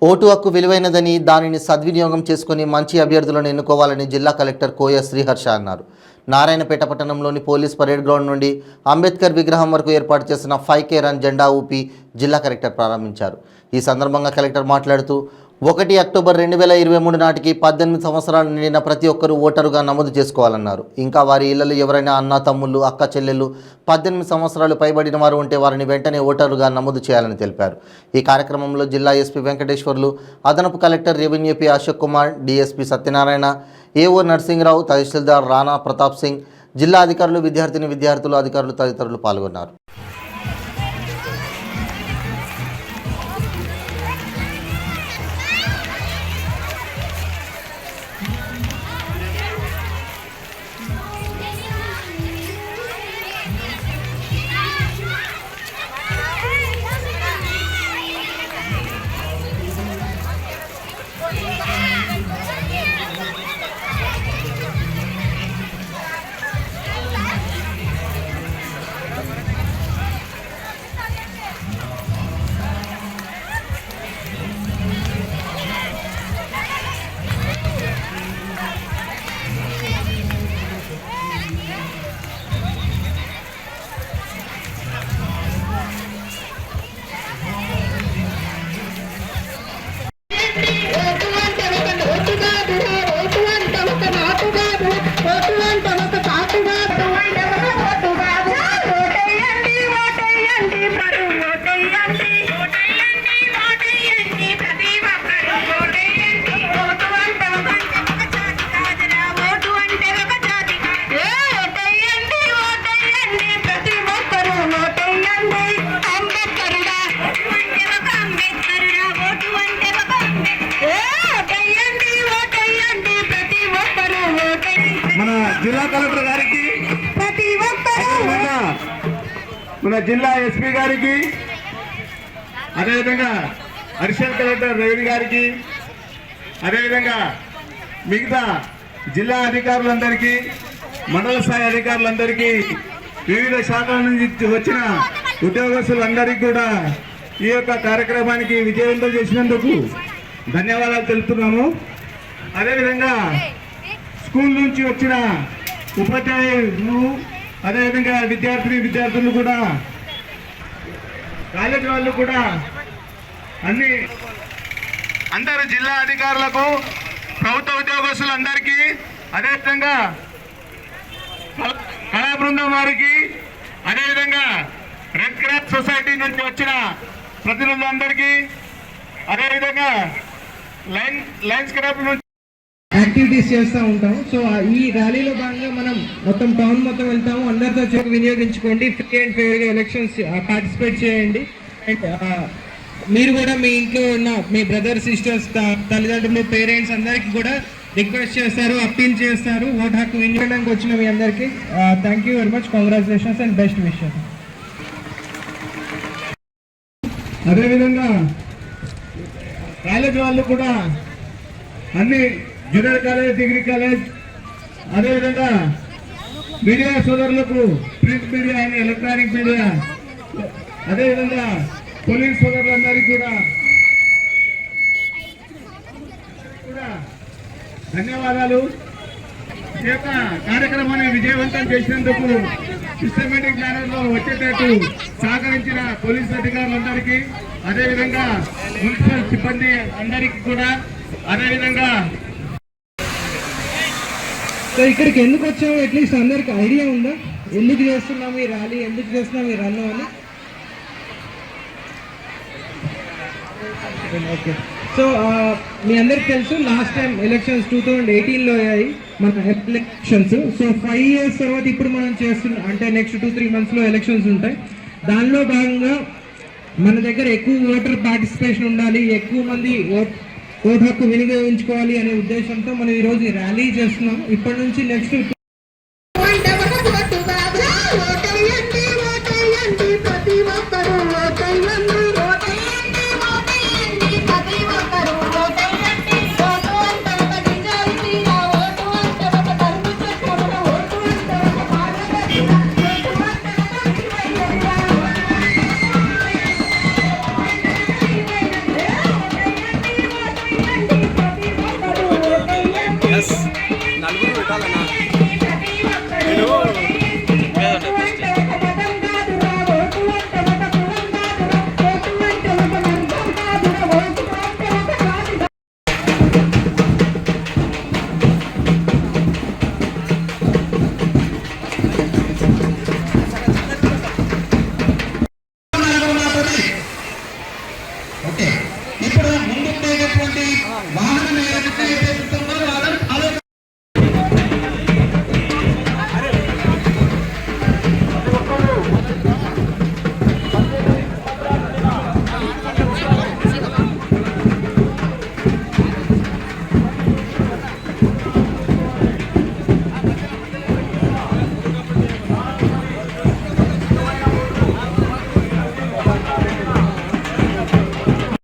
Vote హక్కు విలువైనదని దానిని సద్వినియోగం చేసుకుని మంచి అభ్యర్థులను ఎన్నుకోవాలని జిల్లా కలెక్టర్ కోయ శ్రీహర్ష అన్నారు. నారాయణపేట పట్టణంలోని పోలీస్ పరేడ్ గ్రౌండ్ నుండి అంబేద్కర్ విగ్రహం వరకు ఏర్పాటు చేసిన 5K రన్ జెండా ఊపి జిల్లా కలెక్టర్ ప్రారంభించారు. ఈ సందర్భంగా కలెక్టర్ మాట్లాడుతూ 1 అక్టోబర్ 2023 నాటికి 18 సంవత్సరాలు నిండిన ప్రతి ఒక్కరూ ఓటరుగా నమోదు చేసుకోవాలన్నారు. ఇంకా వారి ఇళ్లలో ఎవరైనా అన్న తమ్ముళ్ళు అక్క చెల్లెళ్ళు 18 సంవత్సరాలు పైబడిన వారు ఉంటే వారిని వెంటనే ఓటరుగా నమోదు చేయాలని తెలిపారు. ఈ కార్యక్రమంలో జిల్లా ఎస్పీ వెంకటేశ్వర్లు, అదనపు collector revenue P Ashok Kumar, DSP Satyanarayana, AO Narsingrao, తహసీల్దార్ రాణా ప్రతాప్ సింగ్, జిల్లా అధికారులు, విద్యార్థులు, అధికారులు తదితరులు పాల్గొన్నారు. జిల్లా కలెక్టర్ గారికి, మన జిల్లా ఎస్పీ గారికి, అదేవిధంగా అడిషనల్ కలెక్టర్ రెవెన్యూ గారికి, అదేవిధంగా మిగతా జిల్లా అధికారులందరికీ, మండల స్థాయి అధికారులందరికీ, వివిధ శాఖల నుంచి వచ్చిన ఉద్యోగస్తులందరికీ కూడా ఈ యొక్క కార్యక్రమానికి విజయవంతం చేసినందుకు ధన్యవాదాలు తెలుపుతున్నాము. అదేవిధంగా స్కూల్ నుంచి వచ్చిన ఉపాధ్యాయులు, అదేవిధంగా విద్యార్థులు కూడా, కాలేజీ వాళ్ళు కూడా, అందరు జిల్లా అధికారులకు, ప్రభుత్వ ఉద్యోగస్తులందరికీ, అదేవిధంగా కళా బృందం వారికి, అదేవిధంగా రెడ్ క్రాస్ సొసైటీ నుంచి వచ్చిన ప్రతినిధులందరికీ, అదేవిధంగా లయన్స్ క్లబ్ నుంచి యాక్టివిటీస్ చేస్తూ ఉంటాం. సో ఈ ర్యాలీలో భాగంగా మనం మొత్తం టౌన్ మొత్తం వెళ్తాము. అందరితో వినియోగించుకోండి. ఫ్రీ అండ్ ఫెయిర్గా ఎలక్షన్స్ పార్టిసిపేట్ చేయండి. అండ్ మీరు కూడా మీ ఇంట్లో ఉన్న మీ బ్రదర్స్, సిస్టర్స్, తల్లిదండ్రులు, పేరెంట్స్ అందరికీ కూడా రిక్వెస్ట్ చేస్తారు, అప్పీల్ చేస్తారు ఓటు హక్కు వినియోగడానికి వచ్చిన మీ అందరికీ thank you very much. Congratulations and best wishes. అదేవిధంగా కాలేజ్ వాళ్ళు కూడా అన్ని జూనియర్ కాలేజ్, డిగ్రీ కాలేజ్, అదేవిధంగా మీడియా సోదరులకు, print media and electronic media, అదేవిధంగా పోలీస్ సోదరులందరికీ కూడా ధన్యవాదాలు. ఈ యొక్క కార్యక్రమాన్ని విజయవంతం చేసినందుకు సిస్టమేటిక్ మేనర్లో వచ్చేటట్టు సహకరించిన పోలీస్ అధికారులందరికీ, అదేవిధంగా మున్సిపల్ సిబ్బంది అందరికీ కూడా, అదేవిధంగా సో ఇక్కడికి ఎందుకు వచ్చాము అట్లీస్ట్ అందరికి ఐడియా ఉందా? ఎందుకు చేస్తున్నాం ఈ ర్యాలీ, ఎందుకు చేస్తున్నాం ఈ రన్ అని? ఓకే, సో మీ అందరికి తెలుసు లాస్ట్ టైం ఎలక్షన్స్ 2018లో అయ్యాయి మన ఎలక్షన్స్. సో 5 years తర్వాత ఇప్పుడు మనం చేస్తున్నాం, అంటే నెక్స్ట్ 2-3 monthsలో ఎలక్షన్స్ ఉంటాయి. దానిలో భాగంగా మన దగ్గర ఎక్కువ ఓటర్ పార్టిసిపేషన్ ఉండాలి, ఎక్కువ మంది ఓటు హక్కు వినియోగించుకోవాలి అనే ఉద్దేశంతో మనం ఈరోజు ఈ ర్యాలీ చేస్తున్నాం. ఇప్పటి నుంచి నెక్స్ట్ ఇప్పుడు ముందుండేటటువంటి వాహనం ఏదైతే